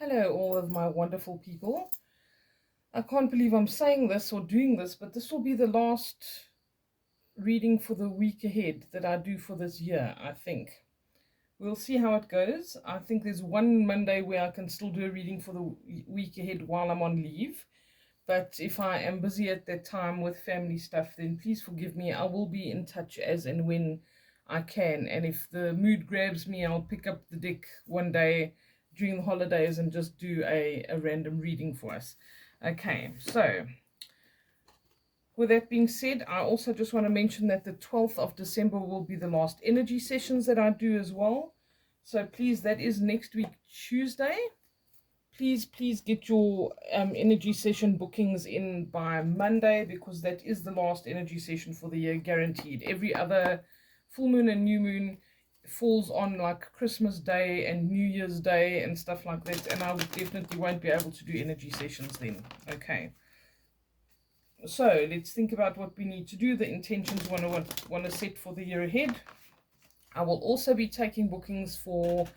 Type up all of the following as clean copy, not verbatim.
Hello, all of my wonderful people. I can't believe I'm saying this or doing this, but this will be the last reading for the week ahead that I do for this year, I think. We'll see how it goes. I think there's one Monday where I can still do a reading for the week ahead while I'm on leave. But if I am busy at that time with family stuff, then please forgive me. I will be in touch as and when I can. And if the mood grabs me, I'll pick up the deck one day during the holidays and just do a random reading for us. Okay, so with that being said, I also just want to mention that the 12th of December will be the last energy sessions that I do as well. So please, that is next week, Tuesday. Please get your energy session bookings in by Monday, because that is the last energy session for the year, guaranteed. Every other full moon and new moon falls on like Christmas Day and New Year's Day and stuff like that, and I definitely won't be able to do energy sessions then. Okay, so let's think about what we need to do, the intentions we want to set for the year ahead. I will also be taking bookings for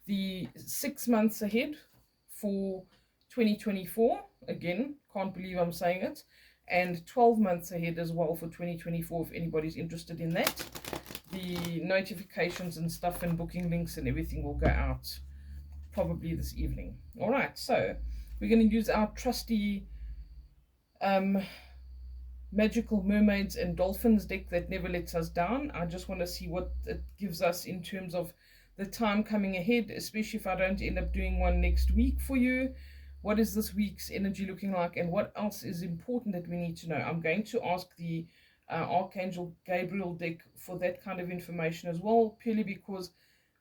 the 6 months ahead for 2024. Again, can't believe I'm saying it. And 12 months ahead as well for 2024, if anybody's interested in that. The notifications and stuff and booking links and everything will go out probably this evening. All right, so we're going to use our trusty Magical Mermaids and Dolphins deck that never lets us down. I just want to see what it gives us in terms of the time coming ahead, especially if I don't end up doing one next week for you. What is this week's energy looking like, and what else is important that we need to know? I'm going to ask the Archangel Gabriel deck for that kind of information as well, purely because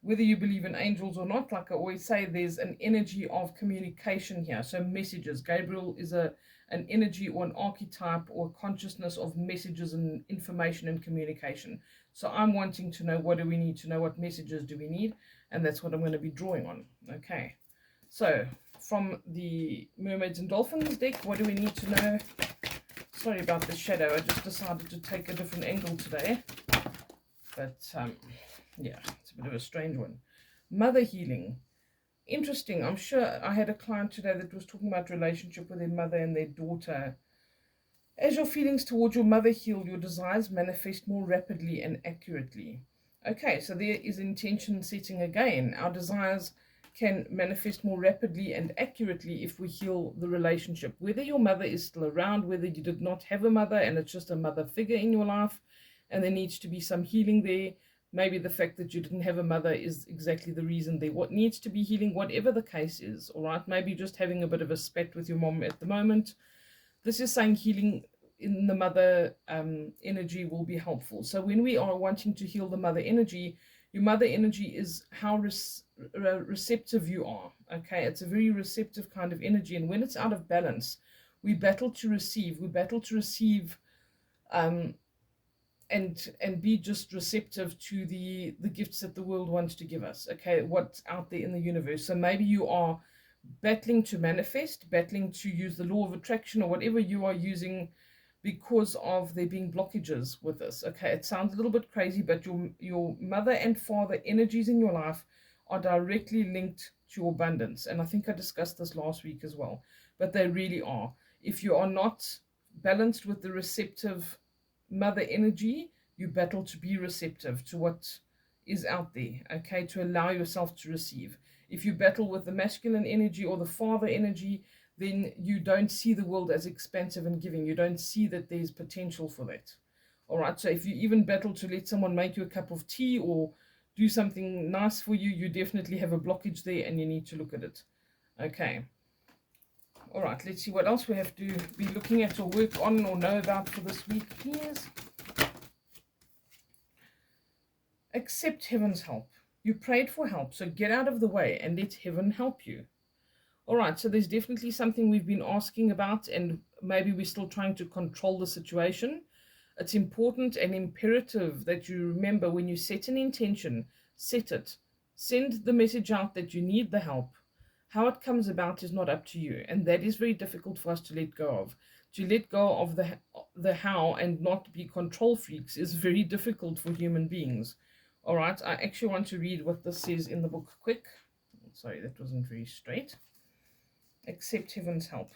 whether you believe in angels or not, like I always say, there's an energy of communication here. So messages. Gabriel is an energy or an archetype or consciousness of messages and information and communication. So I'm wanting to know, what do we need to know? What messages do we need? And that's what I'm going to be drawing on. Okay. So from the Mermaids and Dolphins deck, what do we need to know? Sorry about the shadow. I just decided to take a different angle today. But yeah, it's a bit of a strange one. Mother healing. Interesting. I'm sure I had a client today that was talking about relationship with their mother and their daughter. As your feelings towards your mother heal, your desires manifest more rapidly and accurately. Okay, so there is intention setting again. Our desires can manifest more rapidly and accurately if we heal the relationship. Whether your mother is still around, whether you did not have a mother and it's just a mother figure in your life, and there needs to be some healing there. Maybe the fact that you didn't have a mother is exactly the reason there. What needs to be healing, whatever the case is, all right? Maybe just having a bit of a spat with your mom at the moment. This is saying healing in the mother energy will be helpful. So when we are wanting to heal the mother energy, your mother energy is how receptive you are, okay? It's a very receptive kind of energy, and when it's out of balance, we battle to receive. And be just receptive to the gifts that the world wants to give us, okay, what's out there in the universe. So maybe you are battling to manifest, battling to use the law of attraction or whatever you are using, because of there being blockages with this. Okay, it sounds a little bit crazy, but your mother and father energies in your life are directly linked to your abundance, and I think I discussed this last week as well, but they really are. If you are not balanced with the receptive mother energy, you battle to be receptive to what is out there, okay, to allow yourself to receive. If you battle with the masculine energy or the father energy, then you don't see the world as expansive and giving. You don't see that there's potential for that. All right, so if you even battle to let someone make you a cup of tea or do something nice for you, you definitely have a blockage there and you need to look at it. Okay. All right, let's see what else we have to be looking at or work on or know about for this week, please. Accept heaven's help. You prayed for help, so get out of the way and let heaven help you. All right, so there's definitely something we've been asking about, and maybe we're still trying to control the situation. It's important and imperative that you remember, when you set an intention, set it. Send the message out that you need the help. How it comes about is not up to you, and that is very difficult for us to let go of. To let go of the how and not be control freaks is very difficult for human beings. All right, I actually want to read what this says in the book quick. Sorry, that wasn't very straight. Accept heaven's help.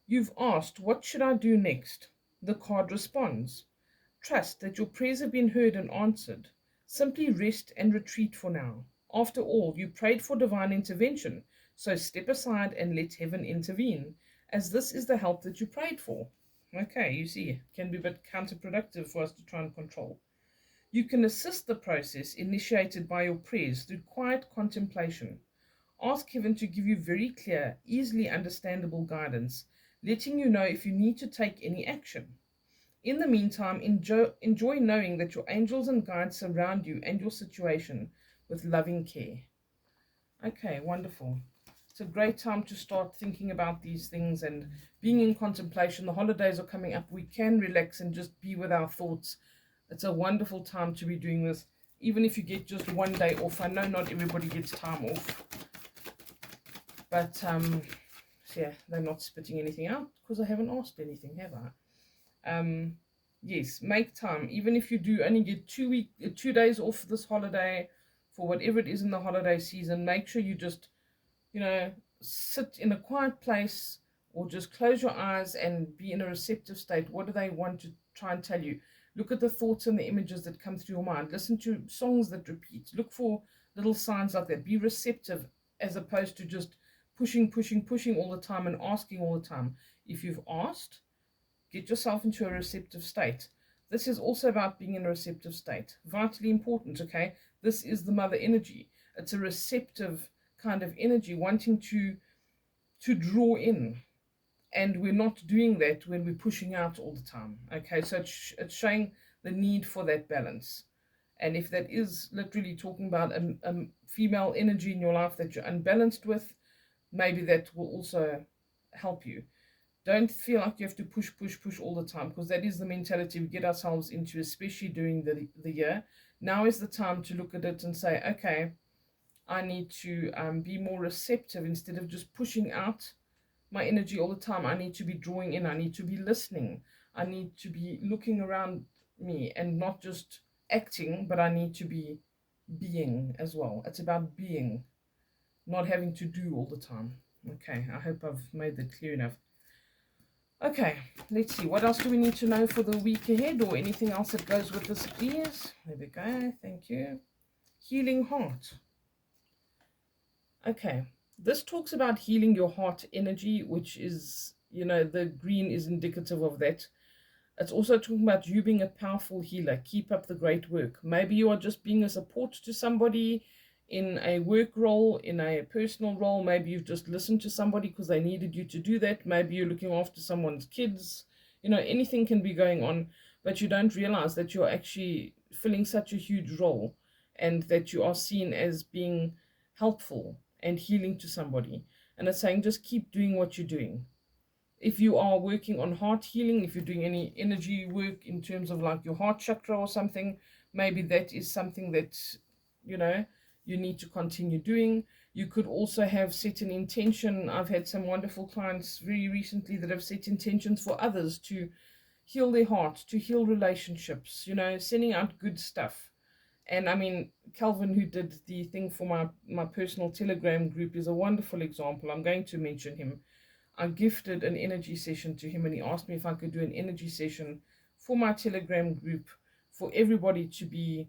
You've asked, what should I do next? The card responds, trust that your prayers have been heard and answered. Simply rest and retreat for now. After all, you prayed for divine intervention, so step aside and let heaven intervene, as this is the help that you prayed for. Okay, you see, it can be a bit counterproductive for us to try and control. You can assist the process initiated by your prayers through quiet contemplation. Ask heaven to give you very clear, easily understandable guidance, letting you know if you need to take any action. In the meantime, enjoy knowing that your angels and guides surround you and your situation with loving care. Okay, wonderful. It's a great time to start thinking about these things and being in contemplation. The holidays are coming up. We can relax and just be with our thoughts. It's a wonderful time to be doing this, even if you get just one day off. I know not everybody gets time off, but yeah, they're not spitting anything out because I haven't asked anything, have I? Yes, make time. Even if you do only get 2 days off this holiday, for whatever it is in the holiday season, make sure you just, sit in a quiet place or just close your eyes and be in a receptive state. What do they want to try and tell you? Look at the thoughts and the images that come through your mind. Listen to songs that repeat. Look for little signs like that. Be receptive as opposed to just pushing all the time and asking all the time. If you've asked, get yourself into a receptive state. This is also about being in a receptive state. Vitally important, okay? This is the mother energy. It's a receptive kind of energy, wanting to draw in. And we're not doing that when we're pushing out all the time, okay? So it's showing the need for that balance. And if that is literally talking about a female energy in your life that you're unbalanced with, maybe that will also help you. Don't feel like you have to push all the time, because that is the mentality we get ourselves into, especially during the year. Now is the time to look at it and say, okay, I need to be more receptive instead of just pushing out my energy all the time. I need to be drawing in. I need to be listening. I need to be looking around me and not just acting, but I need to be being as well. It's about being, not having to do all the time. Okay, I hope I've made that clear enough. Okay, let's see. What else do we need to know for the week ahead, or anything else that goes with this, please? There we go. Thank you. Healing heart. Okay, this talks about healing your heart energy, which is, the green is indicative of that. It's also talking about you being a powerful healer. Keep up the great work. Maybe you are just being a support to somebody in a work role, in a personal role. Maybe you've just listened to somebody because they needed you to do that. Maybe you're looking after someone's kids. Anything can be going on, but you don't realize that you're actually filling such a huge role, and that you are seen as being helpful and healing to somebody. And it's saying just keep doing what you're doing. If you are working on heart healing, if you're doing any energy work in terms of like your heart chakra or something, maybe that is something that you need to continue doing. You could also have set an intention. I've had some wonderful clients very recently that have set intentions for others to heal their heart, to heal relationships, sending out good stuff. And I mean, Calvin, who did the thing for my personal Telegram group, is a wonderful example. I'm going to mention him. I gifted an energy session to him, and he asked me if I could do an energy session for my Telegram group for everybody to be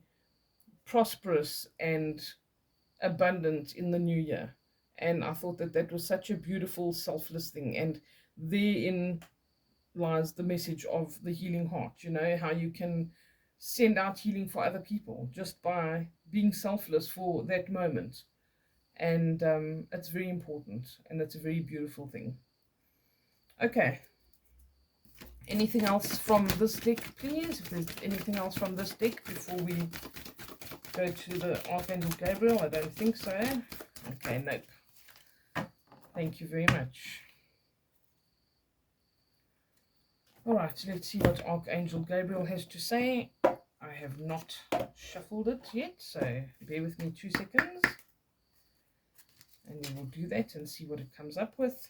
prosperous and abundant in the new year. And I thought that was such a beautiful, selfless thing. And therein lies the message of the healing heart, how you can send out healing for other people just by being selfless for that moment. And it's very important, and it's a very beautiful thing. Okay, anything else from this deck, please? If there's anything else from this deck before we go to the Archangel Gabriel. I don't think so. Okay, nope. Thank you very much. All right, let's see what Archangel Gabriel has to say. I have not shuffled it yet, so bear with me 2 seconds. And we will do that and see what it comes up with.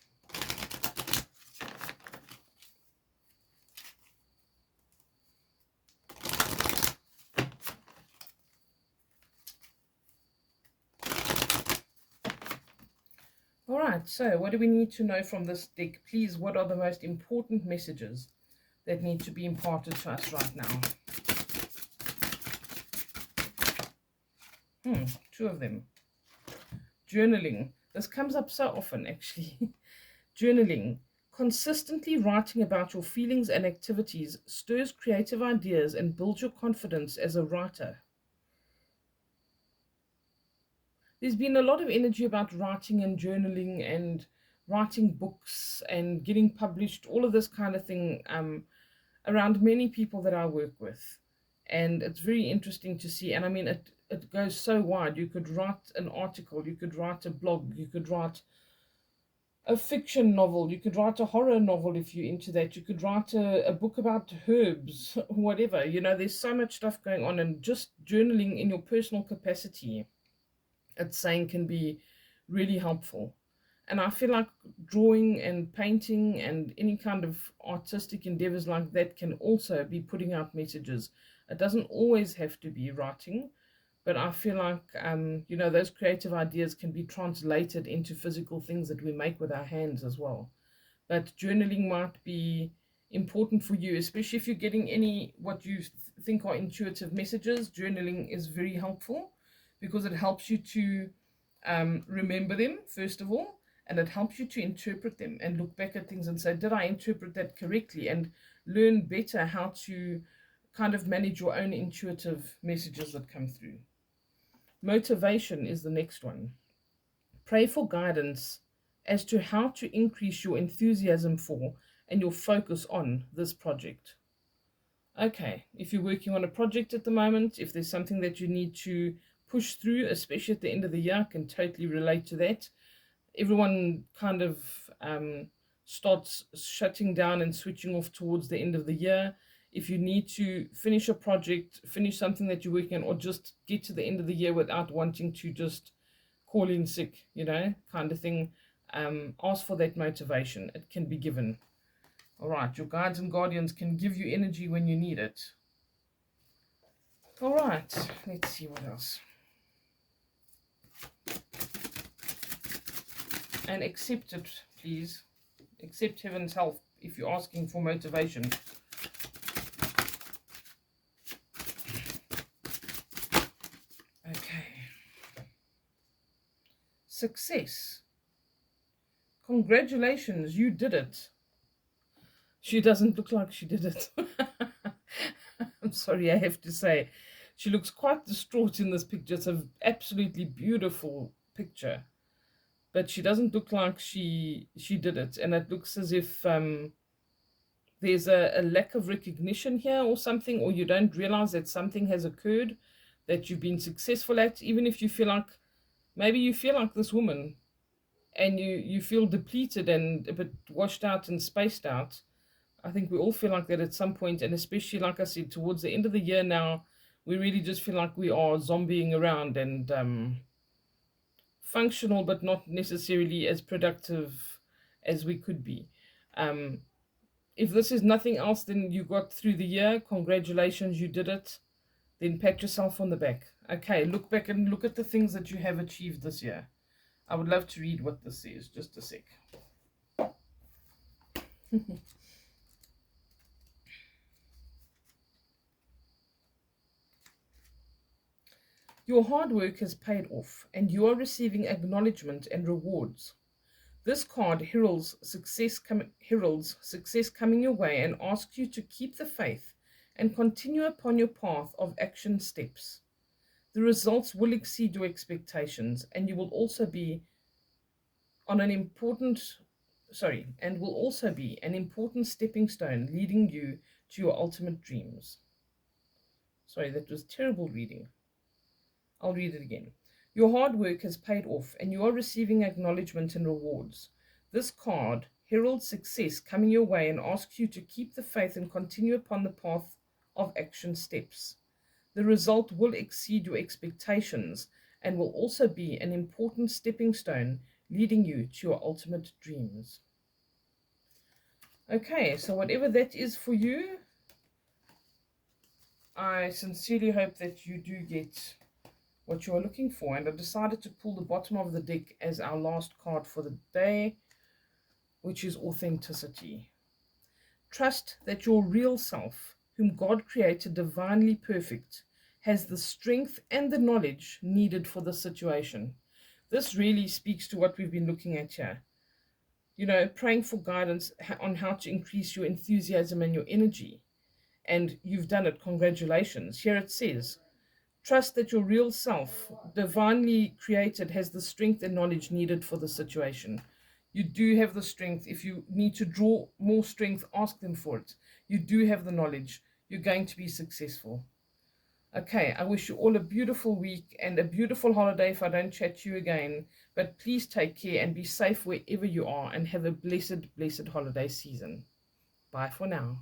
All right, so what do we need to know from this deck? Please, what are the most important messages that need to be imparted to us right now? Two of them. Journaling. This comes up so often, actually. Journaling. Consistently writing about your feelings and activities stirs creative ideas and builds your confidence as a writer. There's been a lot of energy about writing and journaling and writing books and getting published, all of this kind of thing, around many people that I work with. And it's very interesting to see. And I mean, it goes so wide. You could write an article, you could write a blog, you could write a fiction novel, you could write a horror novel if you're into that, you could write a book about herbs, whatever. You know, there's so much stuff going on, and just journaling in your personal capacity, it's saying, can be really helpful. And I feel like drawing and painting and any kind of artistic endeavors like that can also be putting out messages. It doesn't always have to be writing, but I feel like, you know, those creative ideas can be translated into physical things that we make with our hands as well. But journaling might be important for you, especially if you're getting any what you think are intuitive messages. Journaling is very helpful because it helps you to remember them, first of all, and it helps you to interpret them and look back at things and say, did I interpret that correctly? And learn better how to kind of manage your own intuitive messages that come through. Motivation is the next one. Pray for guidance as to how to increase your enthusiasm for and your focus on this project. Okay, if you're working on a project at the moment, if there's something that you need to push through, especially at the end of the year, I can totally relate to that. Everyone kind of starts shutting down and switching off towards the end of the year. If you need to finish a project, finish something that you're working on, or just get to the end of the year without wanting to just call in sick, you know, kind of thing, ask for that motivation. It can be given. All right, your guides and guardians can give you energy when you need it. All right, let's see what else. And accept it, please. Accept heaven's help if you're asking for motivation. Okay. Success. Congratulations, you did it. She doesn't look like she did it. I'm sorry, I have to say. She looks quite distraught in this picture. It's an absolutely beautiful picture. But she doesn't look like she did it. And it looks as if there's a lack of recognition here or something, or you don't realize that something has occurred that you've been successful at, even if you feel like, maybe you feel like this woman and you feel depleted and a bit washed out and spaced out. I think we all feel like that at some point, and especially, like I said, towards the end of the year now, we really just feel like we are zombieing around and functional, but not necessarily as productive as we could be. If this is nothing else, then you got through the year. Congratulations, you did it. Then pat yourself on the back. Okay, look back and look at the things that you have achieved this year. I would love to read what this says. Just a sec. Your hard work has paid off, and you are receiving acknowledgement and rewards. This card heralds success coming your way and asks you to keep the faith and continue upon your path of action steps. The results will exceed your expectations, and you will also be on an important and will also be an important stepping stone leading you to your ultimate dreams. Sorry, that was terrible reading. I'll read it again. Your hard work has paid off, and you are receiving acknowledgement and rewards. This card heralds success coming your way and asks you to keep the faith and continue upon the path of action steps. The result will exceed your expectations and will also be an important stepping stone leading you to your ultimate dreams. Okay, so whatever that is for you, I sincerely hope that you do get what you are looking for. And I decided to pull the bottom of the deck as our last card for the day, which is authenticity. Trust that your real self, whom God created divinely perfect, has the strength and the knowledge needed for the situation. This really speaks to what we've been looking at here. Praying for guidance on how to increase your enthusiasm and your energy. And you've done it. Congratulations. Here it says, trust that your real self, divinely created, has the strength and knowledge needed for the situation. You do have the strength. If you need to draw more strength, ask them for it. You do have the knowledge. You're going to be successful. Okay, I wish you all a beautiful week and a beautiful holiday if I don't chat to you again. But please take care and be safe wherever you are, and have a blessed, blessed holiday season. Bye for now.